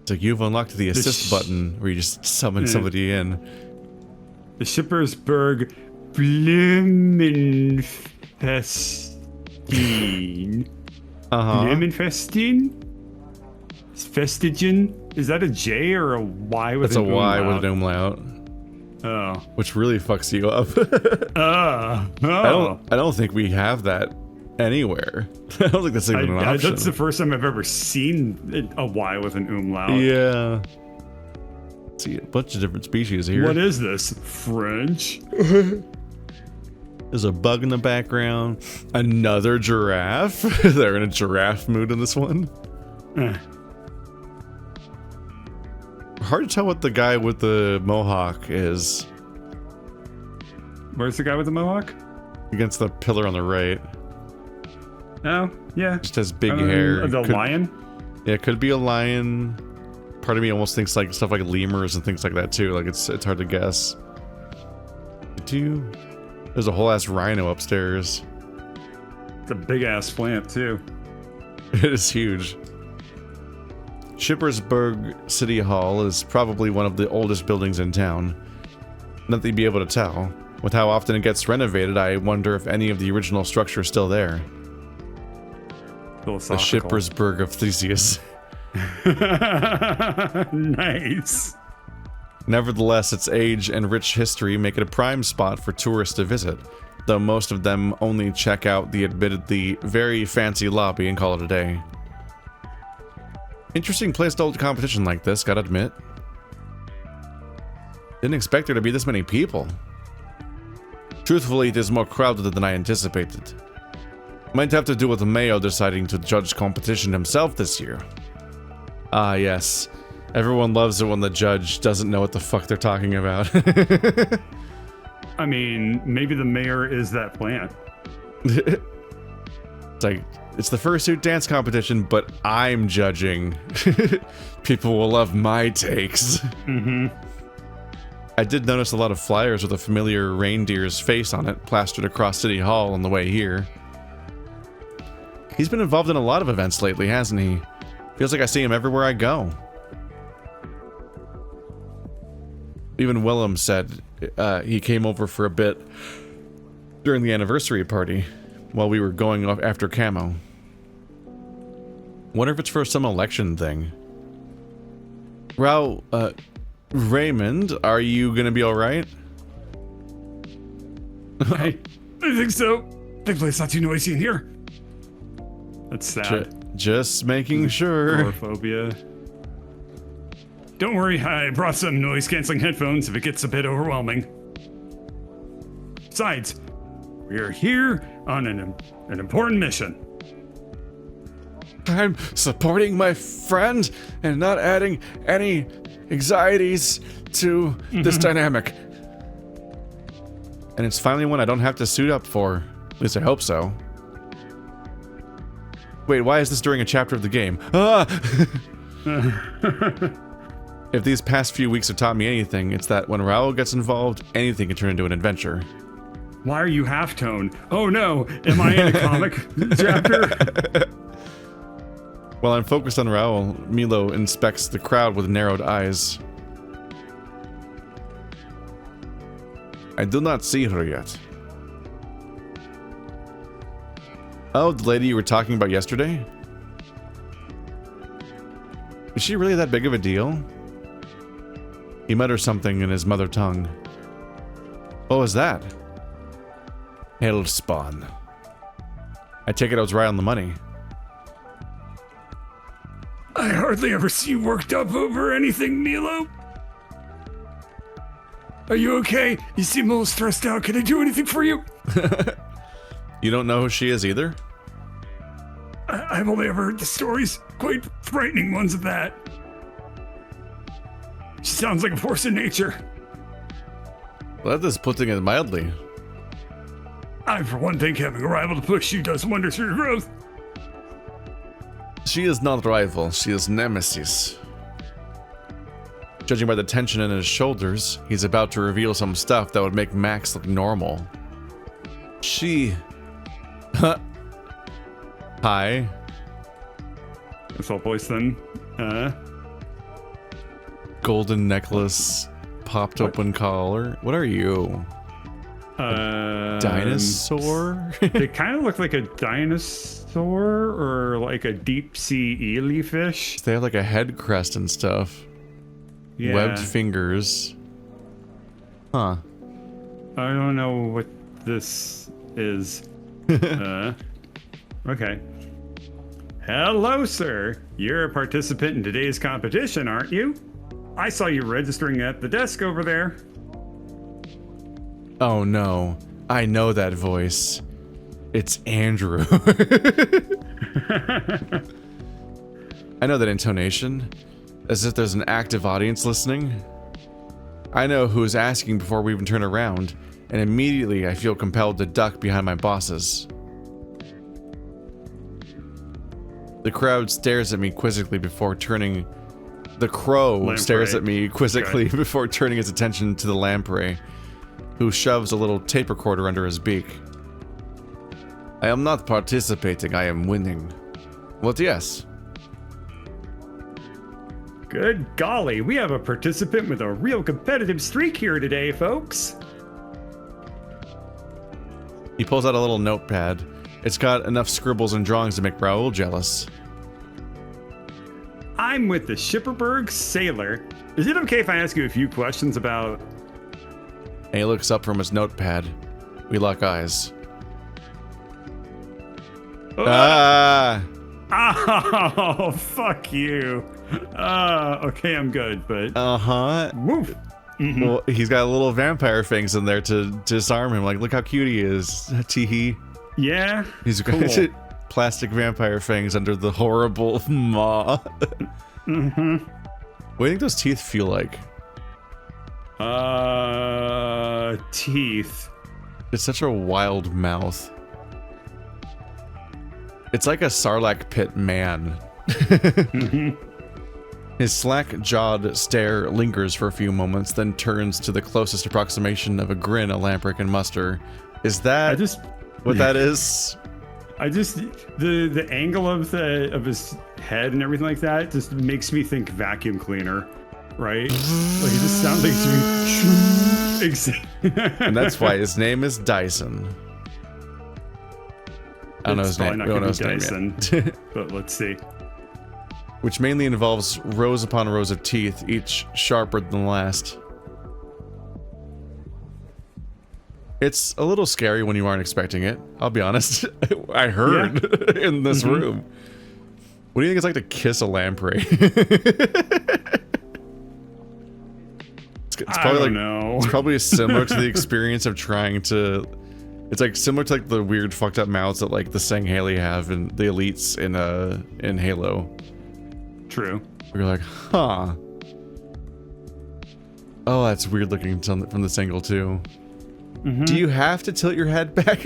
So you've unlocked the assist button where you just summon somebody in. The Schippersburg Blumenfestine. Blumenfestine? Festigen? Is that a J or a Y with That's an a Y umlaut? with an umlaut. Oh. Which really fucks you up. Oh. I don't think we have that anywhere. I don't think that's even an option. That's the first time I've ever seen a Y with an umlaut. Yeah. See a bunch of different species here. What is this? French? There's a bug in the background. Another giraffe. They're in a giraffe mood in this one. Hard to tell what the guy with the mohawk is. Where's the guy with the mohawk? Against the pillar on the right. Oh, yeah. Just has big hair. The lion? Yeah, it could be a lion. Part of me almost thinks like stuff like lemurs and things like that too. Like it's hard to guess. There's a whole ass rhino upstairs. It's a big ass plant too. It is huge. Schippersburg City Hall is probably one of the oldest buildings in town. Not that you'd be able to tell. With how often it gets renovated, I wonder if any of the original structure is still there. The Schippersburg of Theseus. Nice. Nevertheless, its age and rich history make it a prime spot for tourists to visit, though most of them only check out the admittedly very fancy lobby and call it a day. Interesting place to hold a competition like this, gotta admit. Didn't expect there to be this many people. Truthfully, it is more crowded than I anticipated. Might have to do with Mayo deciding to judge competition himself this year. Ah, yes. Everyone loves it when the judge doesn't know what the fuck they're talking about. I mean, maybe the mayor is that plant. It's like, it's the fursuit dance competition, but I'm judging. People will love my takes. Mm-hmm. I did notice a lot of flyers with a familiar reindeer's face on it plastered across City Hall on the way here. He's been involved in a lot of events lately, hasn't he? Feels like I see him everywhere I go. Even Willem said he came over for a bit during the anniversary party while we were going off after camo. Wonder if it's for some election thing. Raymond, are you gonna be alright? I think so. Thankfully it's not too noisy in here. That's sad. Just making sure. Agoraphobia. Don't worry, I brought some noise-canceling headphones if it gets a bit overwhelming. Besides, we are here on an important mission. I'm supporting my friend and not adding any anxieties to this dynamic. And it's finally one I don't have to suit up for. At least I hope so. Wait, why is this during a chapter of the game? Ah! If these past few weeks have taught me anything, it's that when Raoul gets involved, anything can turn into an adventure. Why are you half-tone? Oh no, am I in a comic chapter? While I'm focused on Raoul, Milo inspects the crowd with narrowed eyes. I do not see her yet. Oh, the lady you were talking about yesterday? Is she really that big of a deal? He mutters something in his mother tongue. What was that? Hellspawn. I take it I was right on the money. I hardly ever see you worked up over anything, Milo. Are you okay? You seem a little stressed out. Can I do anything for you? You don't know who she is either? I've only ever heard the stories. Quite frightening ones at that. She sounds like a force of nature. Well, that is putting it mildly. I, for one, think having a rival to push you does wonders for your growth. She is not rival, she is Nemesis. Judging by the tension in his shoulders, he's about to reveal some stuff that would make Max look normal. She... Hi. That's all voice then. golden necklace, popped open collar. What are you? Dinosaur? They kind of look like a dinosaur or like a deep sea eely fish. They have like a head crest and stuff. Yeah. Webbed fingers. Huh. I don't know what this is. Okay. Hello, sir. You're a participant in today's competition, aren't you? I saw you registering at the desk over there. Oh no. I know that voice. It's Andrew. I know that intonation. As if there's an active audience listening. I know who's asking before we even turn around, and immediately I feel compelled to duck behind my bosses. The crowd stares at me quizzically before turning... The crow stares at me quizzically before turning his attention to the lamprey, who shoves a little tape recorder under his beak. I am not participating, I am winning. What, yes? Good golly, we have a participant with a real competitive streak here today, folks. He pulls out a little notepad. It's got enough scribbles and drawings to make Raoul jealous. I'm with the Schippersburg Sailor. Is it okay if I ask you a few questions about... And he looks up from his notepad. We lock eyes. Ah! Oh, fuck you. Okay, I'm good, but... Uh-huh. Woof. Mm-hmm. Well, he's got little vampire fangs in there to disarm him. Like, look how cute he is. Teehee. Yeah. He's got plastic vampire fangs under the horrible maw. Mm-hmm. What do you think those teeth feel like? Teeth. It's such a wild mouth. It's like a Sarlacc pit man. Mm-hmm. His slack-jawed stare lingers for a few moments, then turns to the closest approximation of a grin a lamprey can muster. Is that what that is? The angle of his head and everything like that just makes me think vacuum cleaner, right? Like it just sounds like And that's why his name is Dyson. I don't know his name. Not gonna be Dyson, but let's see. Which mainly involves rows upon rows of teeth, each sharper than the last. It's a little scary when you aren't expecting it, I'll be honest. I heard in this room. What do you think it's like to kiss a lamprey? It's probably I don't know. It's probably similar to the experience of trying to... It's like similar to like the weird fucked up mouths that like the Sangheili have and the elites in Halo. True. We're like, huh. Oh, that's weird looking from this angle too. Mm-hmm. Do you have to tilt your head back?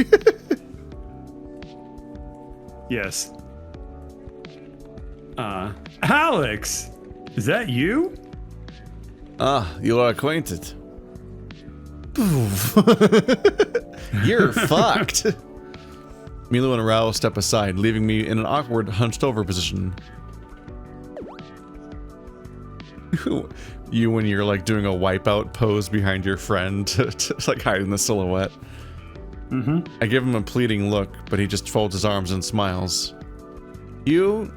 Yes. Alex, is that you? Ah, you are acquainted. You're fucked. Milo and Raoul step aside, leaving me in an awkward, hunched-over position. You when you're like doing a wipeout pose behind your friend to like hide in the silhouette. Mm-hmm. I give him a pleading look, but he just folds his arms and smiles. You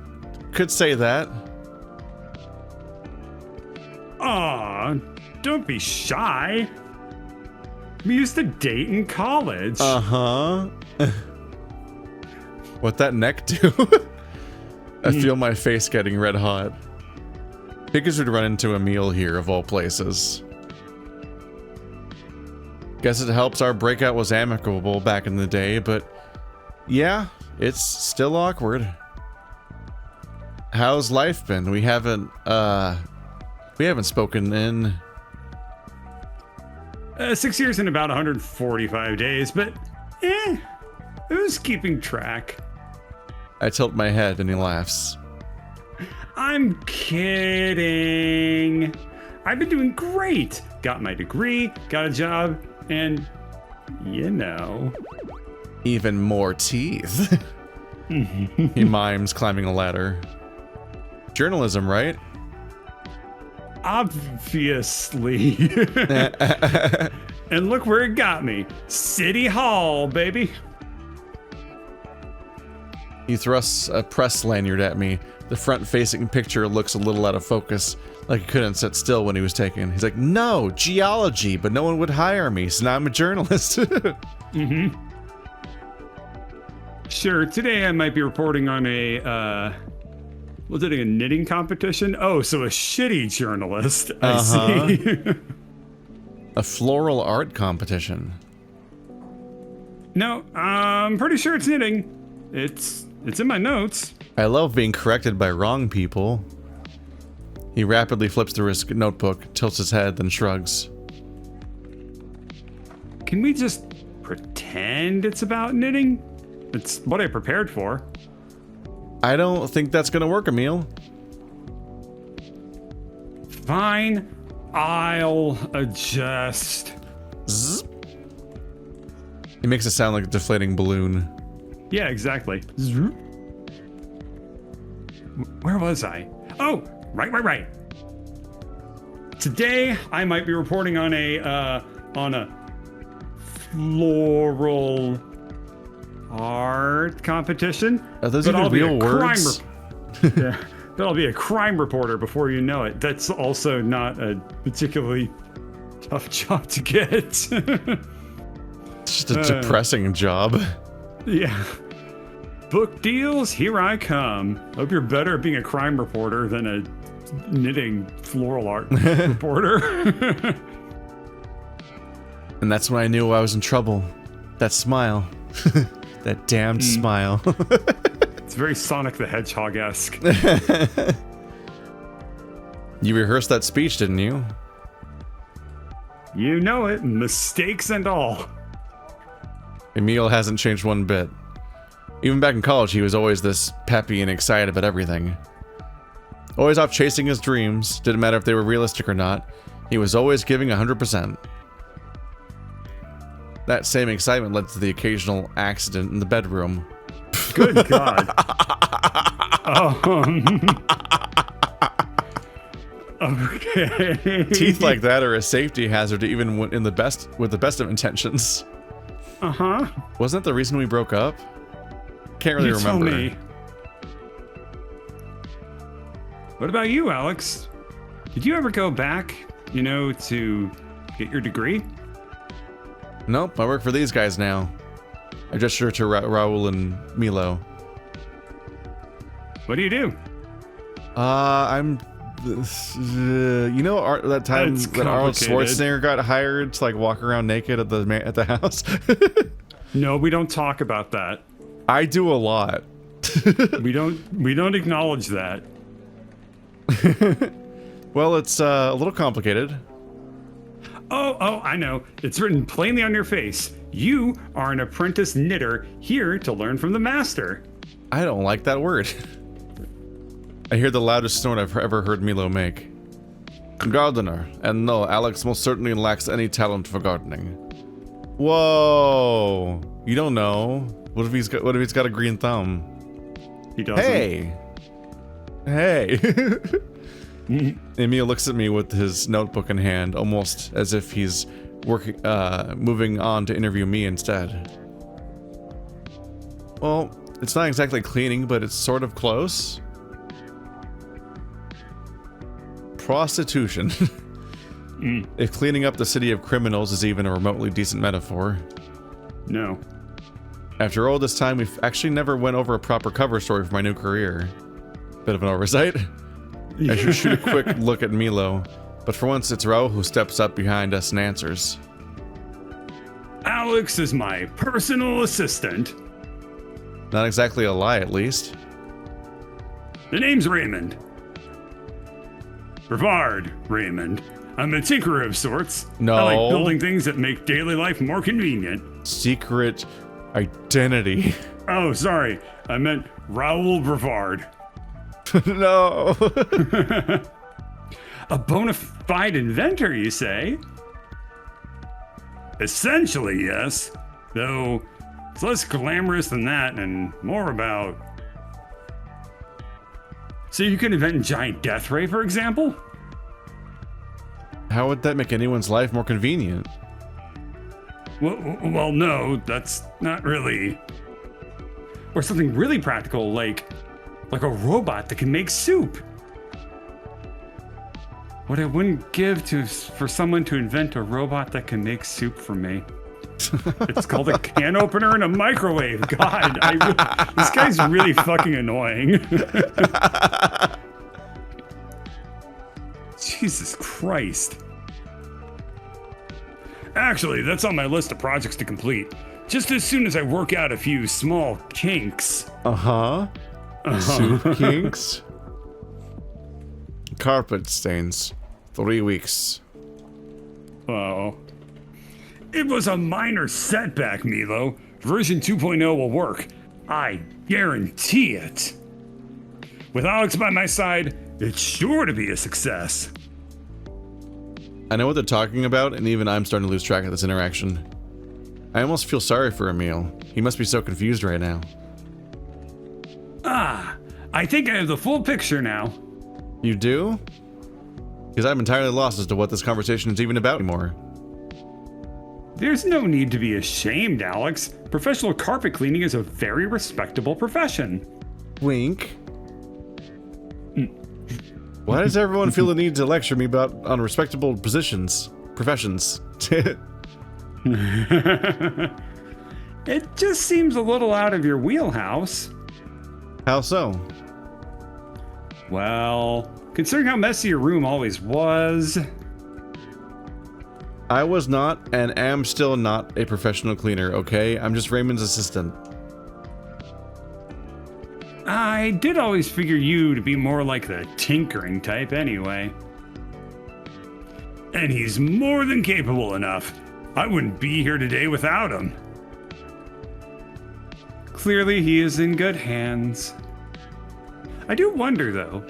could say that. Aw, don't be shy. We used to date in college. Uh-huh. What that neck do? I feel my face getting red hot. Figures would run into Emiel here, of all places. Guess it helps our breakout was amicable back in the day, but yeah, it's still awkward. How's life been? We haven't spoken in... 6 years and about 145 days, but who's keeping track? I tilt my head and he laughs. I'm kidding. I've been doing great. Got my degree, got a job, and you know. Even more teeth. He mimes climbing a ladder. Journalism, right? Obviously. And look where it got me. City Hall, baby. He thrusts a press lanyard at me. The front-facing picture looks a little out of focus, like he couldn't sit still when he was taken. He's like, no, geology, but no one would hire me, so now I'm a journalist. Mm-hmm. Sure, today I might be reporting on a, was it a knitting competition? Oh, so a shitty journalist, I see. A floral art competition. No, I'm pretty sure it's knitting. It's in my notes. I love being corrected by wrong people. He rapidly flips through his notebook, tilts his head, then shrugs. Can we just pretend it's about knitting? It's what I prepared for. I don't think that's gonna work, Emiel. Fine, I'll adjust. Zzz. He makes it sound like a deflating balloon. Yeah, exactly. Where was I? Oh, right. Today I might be reporting on a floral art competition. Are those even real words? Yeah, but I'll be a crime reporter before you know it. That's also not a particularly tough job to get. It's just a depressing job. Yeah. Book deals, here I come. Hope you're better at being a crime reporter than a knitting floral art reporter. And that's when I knew I was in trouble. That smile. That damned smile. It's very Sonic the Hedgehog-esque. You rehearsed that speech, didn't you? You know it, mistakes and all. Emiel hasn't changed one bit. Even back in college, he was always this peppy and excited about everything. Always off chasing his dreams, didn't matter if they were realistic or not. He was always giving 100%. That same excitement led to the occasional accident in the bedroom. Good God. Okay. Teeth like that are a safety hazard even with the best of intentions. Uh-huh. Wasn't that the reason we broke up? Can't really remember. Tell me. What about you, Alex? Did you ever go back, to get your degree? Nope, I work for these guys now. I gesture to Raul and Milo. What do you do? I'm... that time that Arnold Schwarzenegger got hired to walk around naked at the house? No, we don't talk about that. I do a lot. We don't acknowledge that. Well, it's a little complicated. Oh, I know. It's written plainly on your face. You are an apprentice knitter here to learn from the master. I don't like that word. I hear the loudest snort I've ever heard Milo make. Gardener, and no, Alex most certainly lacks any talent for gardening. Whoa! You don't know. What if he's got a green thumb? He doesn't. Hey! Emiel looks at me with his notebook in hand, almost as if he's moving on to interview me instead. Well, it's not exactly cleaning, but it's sort of close. Prostitution. If cleaning up the city of criminals is even a remotely decent metaphor. No. After all this time, we've actually never went over a proper cover story for my new career. Bit of an oversight. I should shoot a quick look at Milo, but for once it's Raul who steps up behind us and answers. Alex is my personal assistant. Not exactly a lie, at least. The name's Raymond. Brevard Raymond. I'm a tinkerer of sorts. No. I like building things that make daily life more convenient. Secret identity. Oh, sorry. I meant Raoul Brevard. No. A bona fide inventor, you say? Essentially, yes. Though it's less glamorous than that and more about... So you can invent a giant death ray, for example? How would that make anyone's life more convenient? Well, no, that's not really. Or something really practical, like a robot that can make soup. What I wouldn't give for someone to invent a robot that can make soup for me. It's called a can opener and a microwave. God, this guy's really fucking annoying. Jesus Christ. Actually, that's on my list of projects to complete. Just as soon as I work out a few small kinks. Soup kinks? Carpet stains. 3 weeks. Oh. It was a minor setback, Milo. Version 2.0 will work. I guarantee it. With Alex by my side, it's sure to be a success. I know what they're talking about, and even I'm starting to lose track of this interaction. I almost feel sorry for Emiel. He must be so confused right now. I think I have the full picture now. You do? Because I'm entirely lost as to what this conversation is even about anymore. There's no need to be ashamed, Alex. Professional carpet cleaning is a very respectable profession. Wink. Why does everyone feel the need to lecture me about on respectable professions? It just seems a little out of your wheelhouse. How so? Well, considering how messy your room always was. I was not and am still not a professional cleaner, okay? I'm just Raymond's assistant. I did always figure you to be more like the tinkering type anyway. And he's more than capable enough. I wouldn't be here today without him. Clearly he is in good hands. I do wonder though,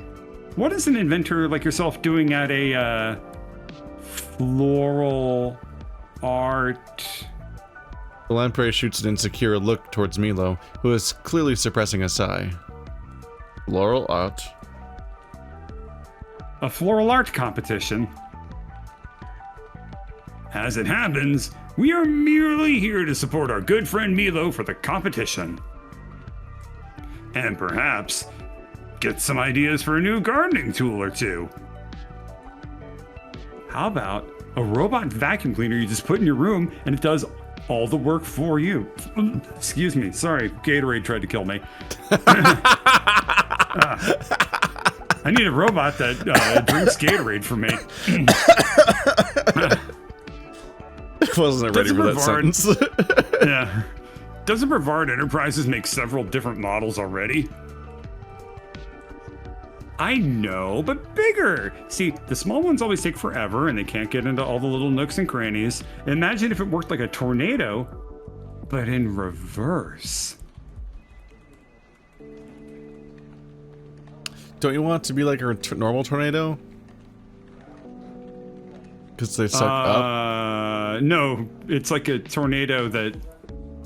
what is an inventor like yourself doing at a floral art? The lamprey shoots an insecure look towards Milo, who is clearly suppressing a sigh. Floral art? A floral art competition. As it happens, we are merely here to support our good friend Milo for the competition. And perhaps get some ideas for a new gardening tool or two. How about a robot vacuum cleaner you just put in your room and it does all the work for you? Excuse me, sorry, Gatorade tried to kill me. I need a robot that drinks Gatorade for me. Wasn't ready for that sentence. Yeah. Doesn't Brevard Enterprises make several different models already? I know, but bigger. See, the small ones always take forever and they can't get into all the little nooks and crannies. Imagine if it worked like a tornado, but in reverse. Don't you want it to be like a normal tornado? Because they suck up? No, it's like a tornado that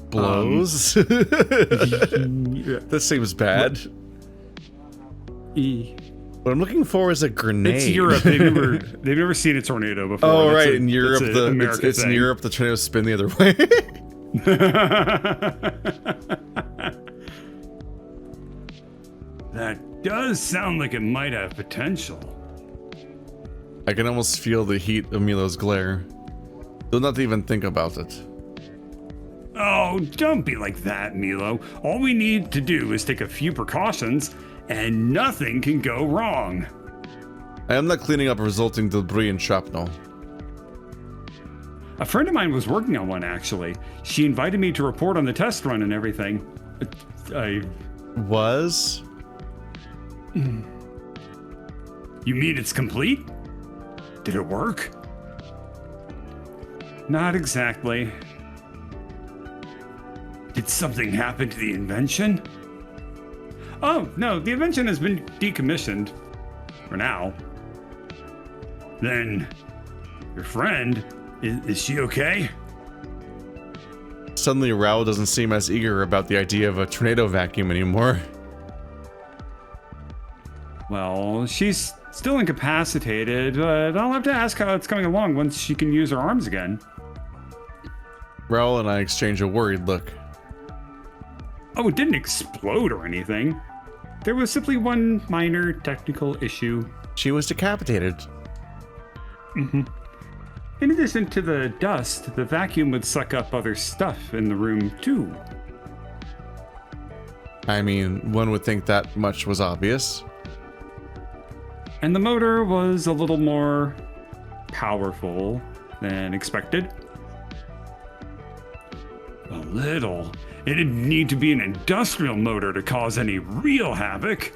blows? That seems bad. What I'm looking for is a grenade. It's Europe. They've never seen a tornado before. Oh, right. In Europe, it's in Europe, the tornadoes spin the other way. That does sound like it might have potential. I can almost feel the heat of Milo's glare. Do not even think about it. Oh, don't be like that, Milo. All we need to do is take a few precautions, and nothing can go wrong. I am not cleaning up resulting debris and shrapnel. A friend of mine was working on one, actually. She invited me to report on the test run and everything. Was? You mean it's complete? Did it work? Not exactly. Did something happen to the invention? Oh, no, the invention has been decommissioned. For now. Then, your friend, is she okay? Suddenly, Raoul doesn't seem as eager about the idea of a tornado vacuum anymore. Well, she's Still incapacitated, but I'll have to ask how it's coming along once she can use her arms again. Raoul and I exchange a worried look. Oh, it didn't explode or anything. There was simply one minor technical issue. She was decapitated. In addition to the dust, the vacuum would suck up other stuff in the room too. I mean, one would think that much was obvious. And the motor was a little more powerful than expected. A little. It didn't need to be an industrial motor to cause any real havoc.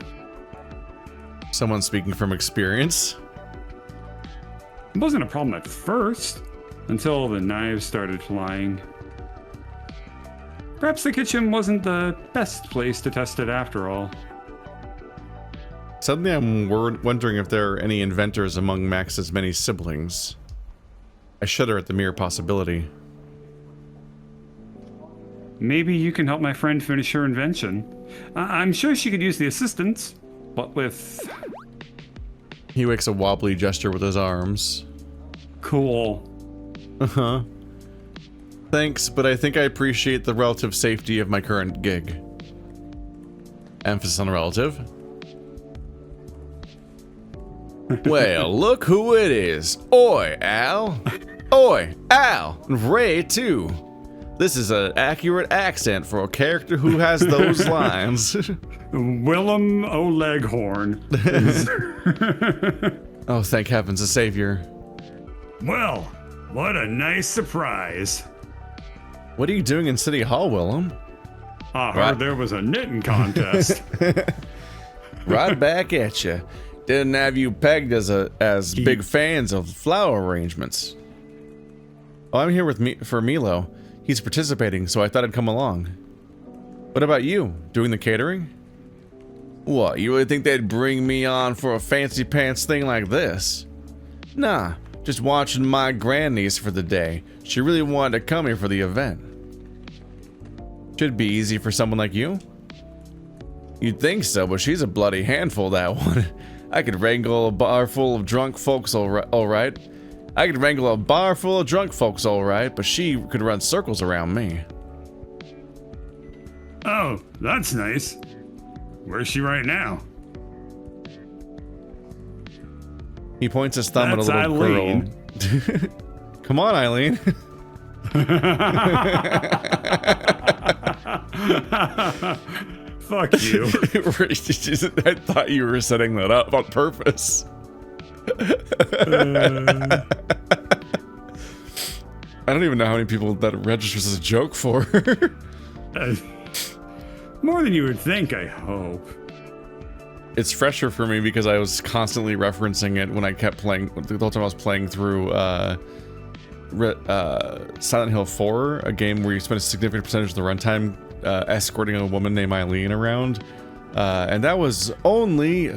Someone speaking from experience. It wasn't a problem at first, until the knives started flying. Perhaps the kitchen wasn't the best place to test it after all. Suddenly I'm wondering if there are any inventors among Max's many siblings. I shudder at the mere possibility. Maybe you can help my friend finish her invention. I'm sure she could use the assistance, but with... He makes a wobbly gesture with his arms. Cool. Uh-huh. Thanks, but I think I appreciate the relative safety of my current gig. Emphasis on relative. Well, look who it is. Oi, Al. Oi, Al. Ray, too. This is an accurate accent for a character who has those lines. Willem O'Leghorn. Oh, thank heavens, a savior. Well, what a nice surprise. What are you doing in City Hall, Willem? I heard there was a knitting contest. Right back at you. Didn't have you pegged as big fans of flower arrangements. Oh, I'm here for Milo. He's participating, so I thought I'd come along. What about you? Doing the catering? What, you would think they'd bring me on for a fancy pants thing like this? Nah, just watching my grandniece for the day. She really wanted to come here for the event. Should be easy for someone like you. You'd think so, but she's a bloody handful, that one. I could wrangle a bar full of drunk folks all right. I could wrangle a bar full of drunk folks all right, but she could run circles around me. Oh, that's nice. Where's she right now? He points his thumb That's at a little Eileen. girl. Come on, Eileen. Fuck you. I thought you were setting that up on purpose. I don't even know how many people that registers as a joke for. More than you would think, I hope. It's fresher for me because I was constantly referencing it when I kept playing, the whole time I was playing through Silent Hill 4, a game where you spend a significant percentage of the runtime escorting a woman named Eileen around. And that was only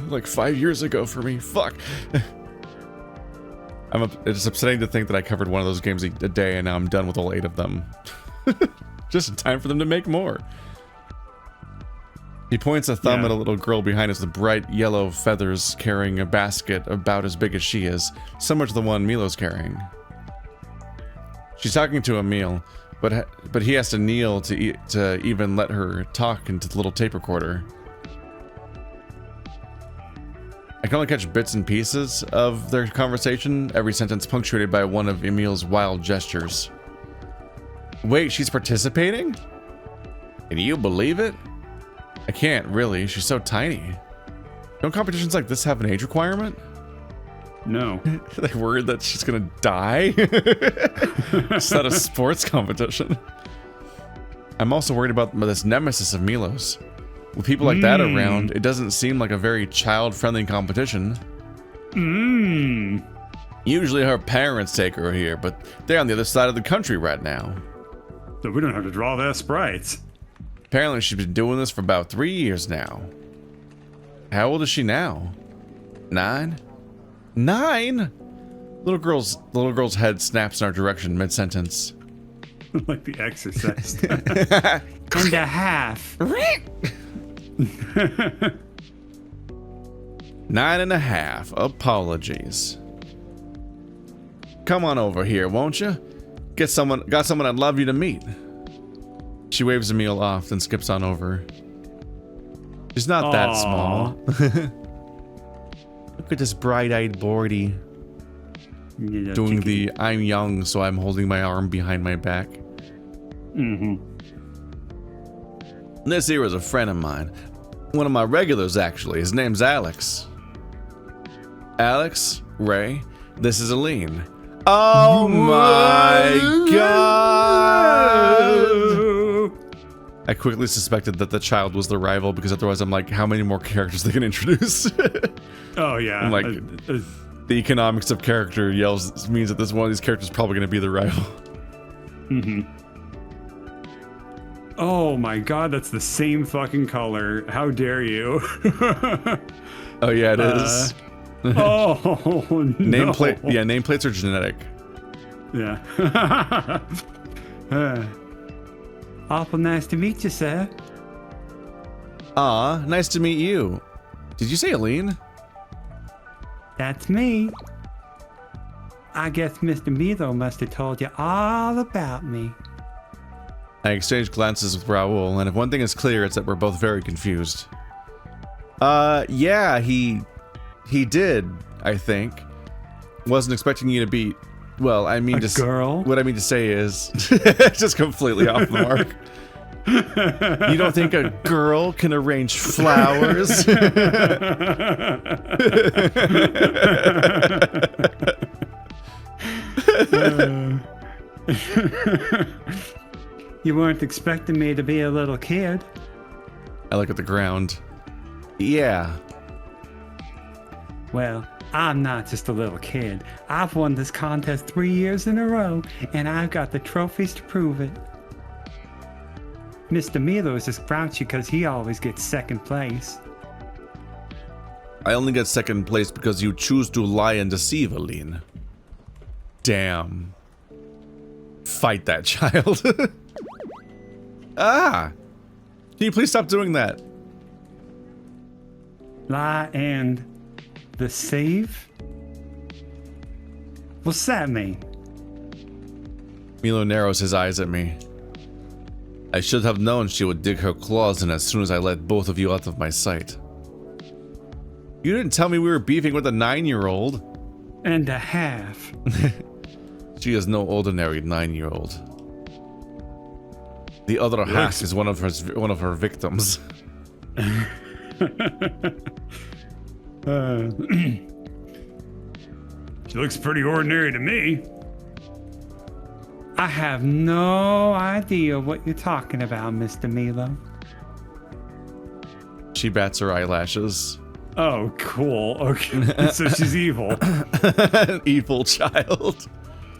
like 5 years ago for me. Fuck. It's upsetting to think that I covered one of those games a day and now I'm done with all 8 of them. Just in time for them to make more. He points a thumb at a little girl behind us with bright yellow feathers carrying a basket about as big as she is, similar to the one Milo's carrying. She's talking to Emiel, but he has to kneel to even let her talk into the little tape recorder. I can only catch bits and pieces of their conversation, every sentence punctuated by one of Emiel's wild gestures. Wait, she's participating? Can you believe it? I can't, really. She's so tiny. Don't competitions like this have an age requirement? No. Are they worried that she's gonna die? It's not a sports competition. I'm also worried about this nemesis of Milo's. With people like that around, it doesn't seem like a very child-friendly competition. Usually her parents take her here, but they're on the other side of the country right now. So we don't have to draw their sprites. Apparently she's been doing this for about 3 years now. How old is she now? 9? 9? Little girl's head snaps in our direction mid-sentence. Like The Exorcist. And a half. 9.5. Apologies. Come on over here, won't you? Got someone I'd love you to meet. She waves Emiel off, then skips on over. She's not that small. Look at this bright-eyed Bordy. Yeah, doing the I'm young, so I'm holding my arm behind my back. This here is a friend of mine. One of my regulars, actually. His name's Alex. Alex, Ray, this is Aline. Oh my god! I quickly suspected that the child was the rival, because otherwise I'm like, how many more characters they can introduce? Oh yeah. I'm like, the economics of character means that this one of these characters is probably going to be the rival. Oh my god, that's the same fucking color. How dare you? Oh yeah, it is. Oh no. Nameplates are genetic. Yeah. Awful nice to meet you, sir. Aw, nice to meet you. Did you say Aline? That's me. I guess Mr. Milo must have told you all about me. I exchanged glances with Raoul, and if one thing is clear, it's that we're both very confused. Yeah, he did, I think. Wasn't expecting you to be, well, I mean to girl? What I mean to say is, just completely off the mark. You don't think a girl can arrange flowers? You weren't expecting me to be a little kid. I look at the ground. Yeah. Well, I'm not just a little kid. I've won this contest 3 years in a row, and I've got the trophies to prove it. Mr. Milo is just grouchy because he always gets second place. I only get second place because you choose to lie and deceive, Aline. Damn. Fight that child. Ah! Can you please stop doing that? Lie and deceive? What's that mean? Milo narrows his eyes at me. I should have known she would dig her claws in as soon as I let both of you out of my sight. You didn't tell me we were beefing with a 9-year-old. And a half. She is no ordinary 9-year-old. The other half is one of her victims. She looks pretty ordinary to me. I have no idea what you're talking about, Mr. Milo. She bats her eyelashes. Oh, cool. Okay, so she's evil. An evil child.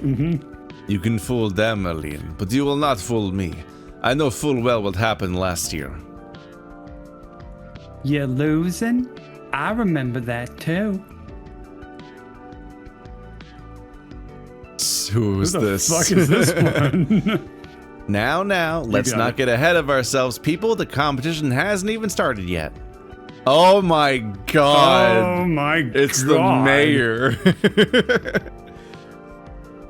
You can fool them, Aline, but you will not fool me. I know full well what happened last year. You're losing? I remember that too. Who is this? Who the fuck is this one? Now, let's not get ahead of ourselves, people. The competition hasn't even started yet. Oh my god. Oh my god. It's the mayor.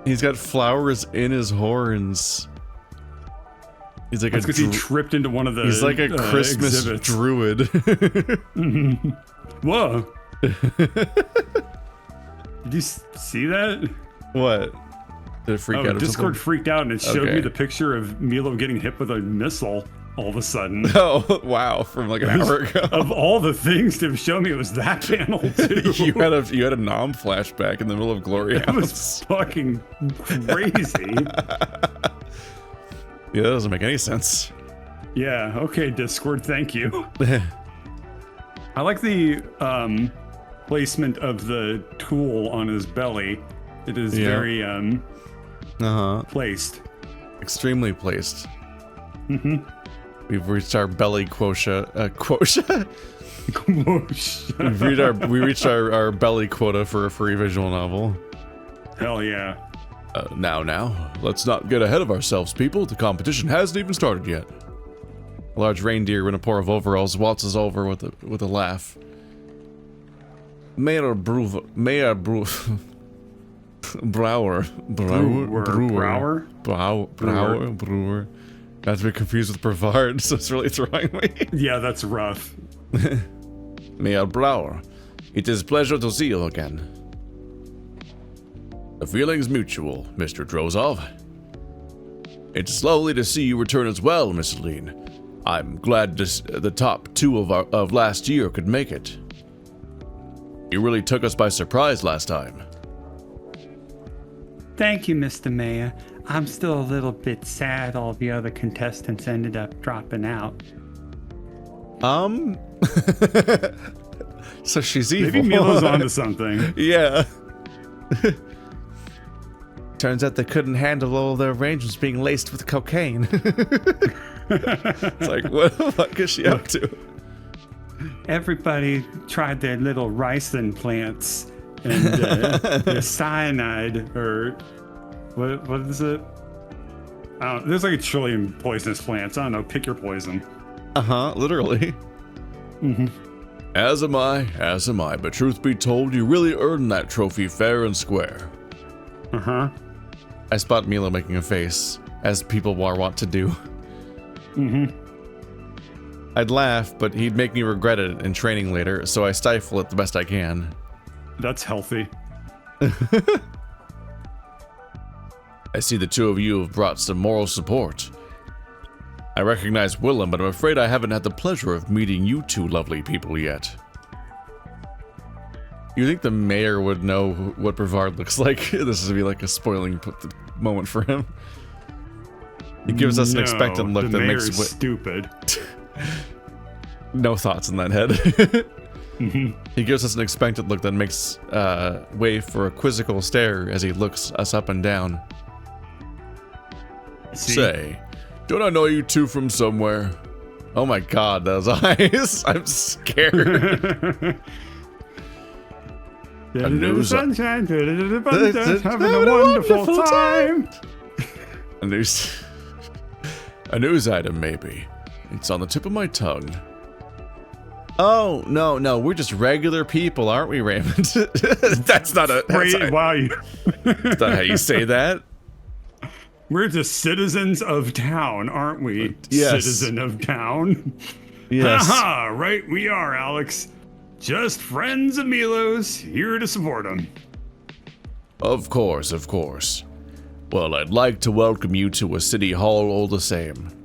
He's got flowers in his horns. He's like because he tripped into one of the He's like a Christmas exhibits. druid. Whoa. Did you see that? What? Did it freak out or Discord something? freaked out and it showed me the picture of Milo getting hit with a missile all of a sudden. Oh, wow. From like an hour ago. Of all the things to show me, it was that panel too. you had a Nom flashback in the middle of Glory House. That was fucking crazy. Yeah, that doesn't make any sense. Yeah, okay, Discord, thank you. I like the placement of the tool on his belly. It is very placed. Extremely placed. We've reached our belly quota. Quota? we reached our belly quota for a free visual novel. Hell yeah. Now, let's not get ahead of ourselves, people. The competition hasn't even started yet. A large reindeer in a pair of overalls waltzes over with a laugh. Mayor Brewer. Brower. Not to be confused with Brevard, so it's really throwing me. Yeah, that's rough. Mayor Brower, it is a pleasure to see you again. The feeling's mutual, Mr. Drozov. It's lovely to see you return as well, Miss Aline. I'm glad the top two of last year could make it. You really took us by surprise last time. Thank you, Mr. Mayor. I'm still a little bit sad all the other contestants ended up dropping out. So she's evil. Maybe Milo's onto something. Yeah. Turns out they couldn't handle all their arrangements being laced with cocaine. It's like, what the fuck is she up to? Everybody tried their little ricin plants and their cyanide, or what is it? I don't know. There's like a trillion poisonous plants. I don't know. Pick your poison. Literally. As am I. But truth be told, you really earned that trophy fair and square. I spot Milo making a face, as people are wont to do. I'd laugh, but he'd make me regret it in training later, so I stifle it the best I can. That's healthy. I see the two of you have brought some moral support. I recognize Willem, but I'm afraid I haven't had the pleasure of meeting you two lovely people yet. You think the mayor would know what Brevard looks like? This would be like a spoiling moment for him. He gives us an expectant look that makes... stupid. No thoughts in that head. He gives us an expectant look that makes way for a quizzical stare as he looks us up and down. See? Say, don't I know you two from somewhere? Oh my god, those eyes. I'm scared. A news sunshine, having a wonderful time. A news item, maybe. It's on the tip of my tongue. Oh, no, we're just regular people, aren't we, Raymond? That's not a... Wow, That's not how you say that. We're just citizens of town, aren't we? Yes. Citizen of town. Yes. Haha, right we are, Alex. Just friends of Milo's, here to support him. Of course. Well, I'd like to welcome you to a city hall all the same.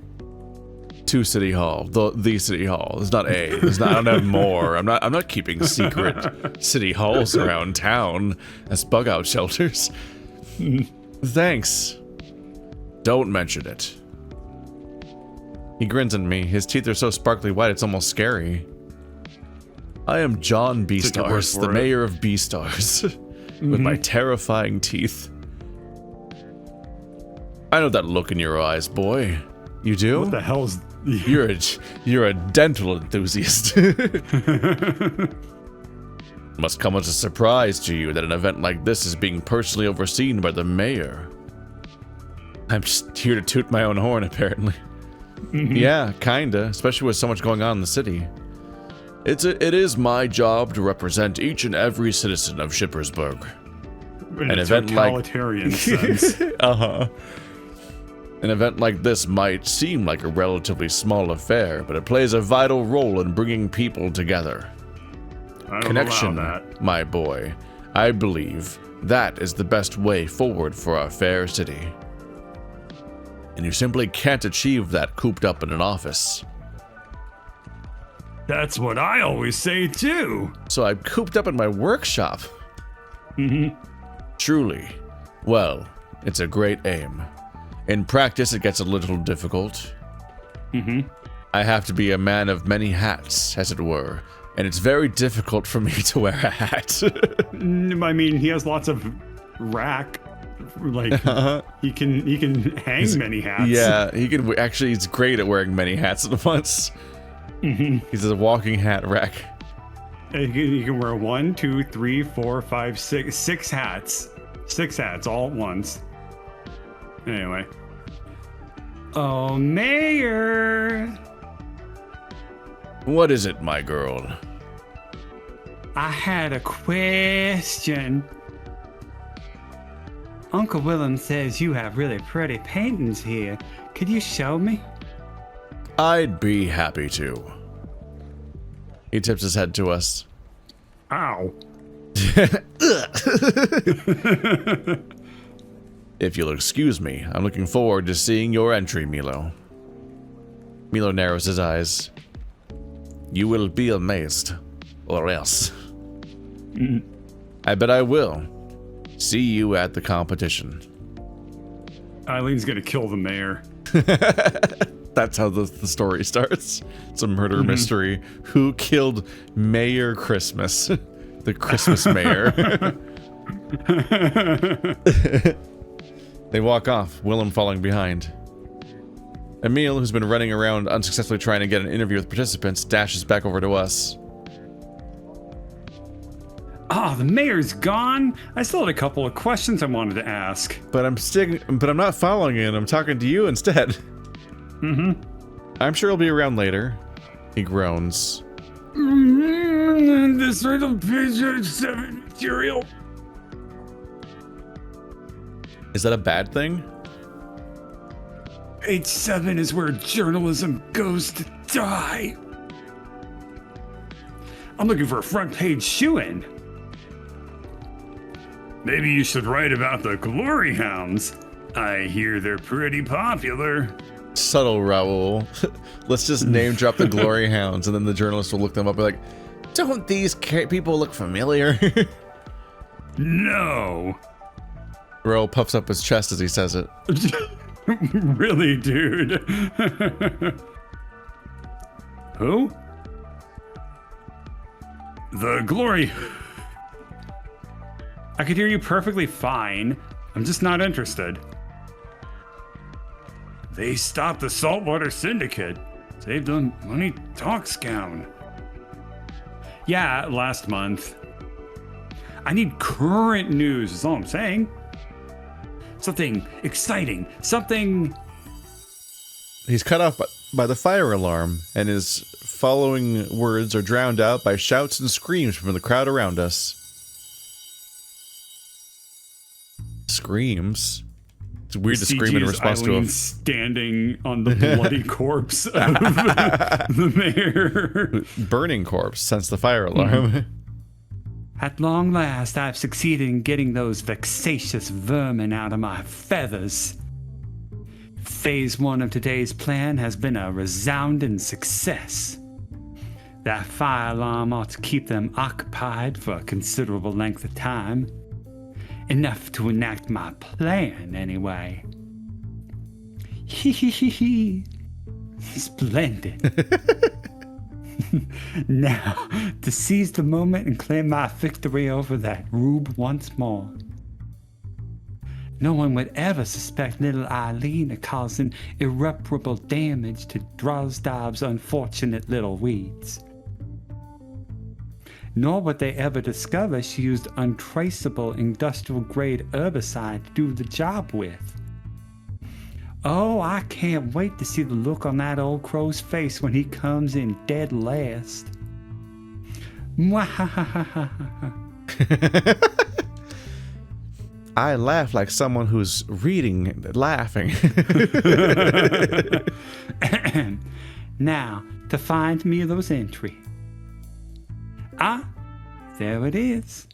To City Hall, the City Hall. There's not a. There's not. I don't have more. I'm not keeping secret city halls around town as bug out shelters. Thanks. Don't mention it. He grins at me. His teeth are so sparkly white it's almost scary. I am John Beastars, the mayor of Beastars, with my terrifying teeth. I know that look in your eyes, boy. You do? What the hell's... You're a dental enthusiast. Must come as a surprise to you that an event like this is being personally overseen by the mayor. I'm just here to toot my own horn, apparently. Yeah, kinda, especially with so much going on in the city. It is my job to represent each and every citizen of Schippersburg. An event totalitarian sense. An event like this might seem like a relatively small affair, but it plays a vital role in bringing people together. Connection, my boy. I believe that is the best way forward for our fair city. And you simply can't achieve that cooped up in an office. That's what I always say too. So I'm cooped up in my workshop. Truly. Well, it's a great aim. In practice, it gets a little difficult. I have to be a man of many hats, as it were, and it's very difficult for me to wear a hat. I mean, he has lots of rack. Like, he can hang many hats. Yeah, he can. Actually, he's great at wearing many hats at once. He's a walking hat rack. You can wear 1, 2, 3, 4, 5, 6 hats. 6 hats all at once. Anyway. Oh, Mayor! What is it, my girl? I had a question. Uncle Willem says you have really pretty paintings here. Could you show me? I'd be happy to. He tips his head to us. Ow. If you'll excuse me, I'm looking forward to seeing your entry, Milo. Milo narrows his eyes. You will be amazed. Or else. I bet I will. See you at the competition. Eileen's gonna kill the mayor. That's how the story starts. It's a murder mystery. Who killed Mayor Christmas? The Christmas mayor. They walk off, Willem falling behind. Emiel, who's been running around unsuccessfully trying to get an interview with participants, dashes back over to us. Oh, the mayor's gone? I still had a couple of questions I wanted to ask. But I'm not following you, I'm talking to you instead. I'm sure he'll be around later. He groans. This little page 7 material. Is that a bad thing? Page 7 is where journalism goes to die. I'm looking for a front page shoe-in. Maybe you should write about the glory hounds. I hear they're pretty popular. Subtle, Raoul. Let's just name drop the glory hounds, and then the journalist will look them up and be like, don't these people look familiar? No. Raoul puffs up his chest as he says it. Really, dude? Who? The glory. I could hear you perfectly fine. I'm just not interested. They stopped the saltwater syndicate. Saved the money talks gown. Yeah, last month. I need current news, is all I'm saying. Something exciting. Something... He's cut off by the fire alarm, and his following words are drowned out by shouts and screams from the crowd around us. Screams? It's weird to scream in response to a... standing on the bloody corpse of the mayor. burning corpse since the fire alarm. At long last, I've succeeded in getting those vexatious vermin out of my feathers. Phase 1 of today's plan has been a resounding success. That fire alarm ought to keep them occupied for a considerable length of time. Enough to enact my plan, anyway. Hee hee hee hee. Splendid. Now, to seize the moment and claim my victory over that rube once more. No one would ever suspect little Eileen of causing irreparable damage to Drozdov's unfortunate little weeds. Nor would they ever discover she used untraceable industrial-grade herbicide to do the job with. Oh, I can't wait to see the look on that old crow's face when he comes in dead last. I laugh like someone who's reading and laughing. Now, to find Milo's entry. Ah, there it is.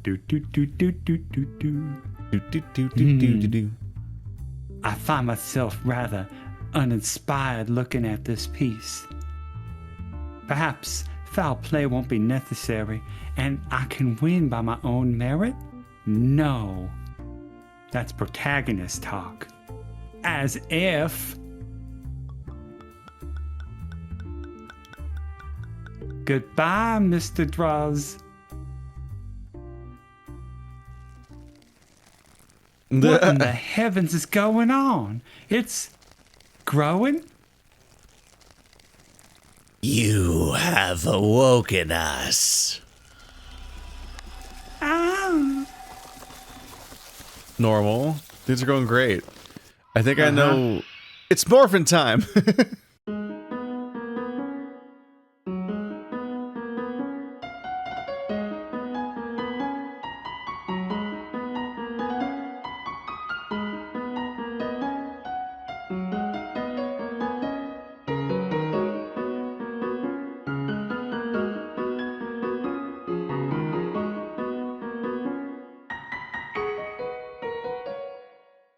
Do do do do do do do. I find myself rather uninspired looking at this piece. Perhaps foul play won't be necessary, and I can win by my own merit? No. That's protagonist talk. As if... Goodbye, Mr. Droz. What in the heavens is going on? It's growing? You have awoken us. Ah. Normal. Things are going great. I think I know. It's morphin' time.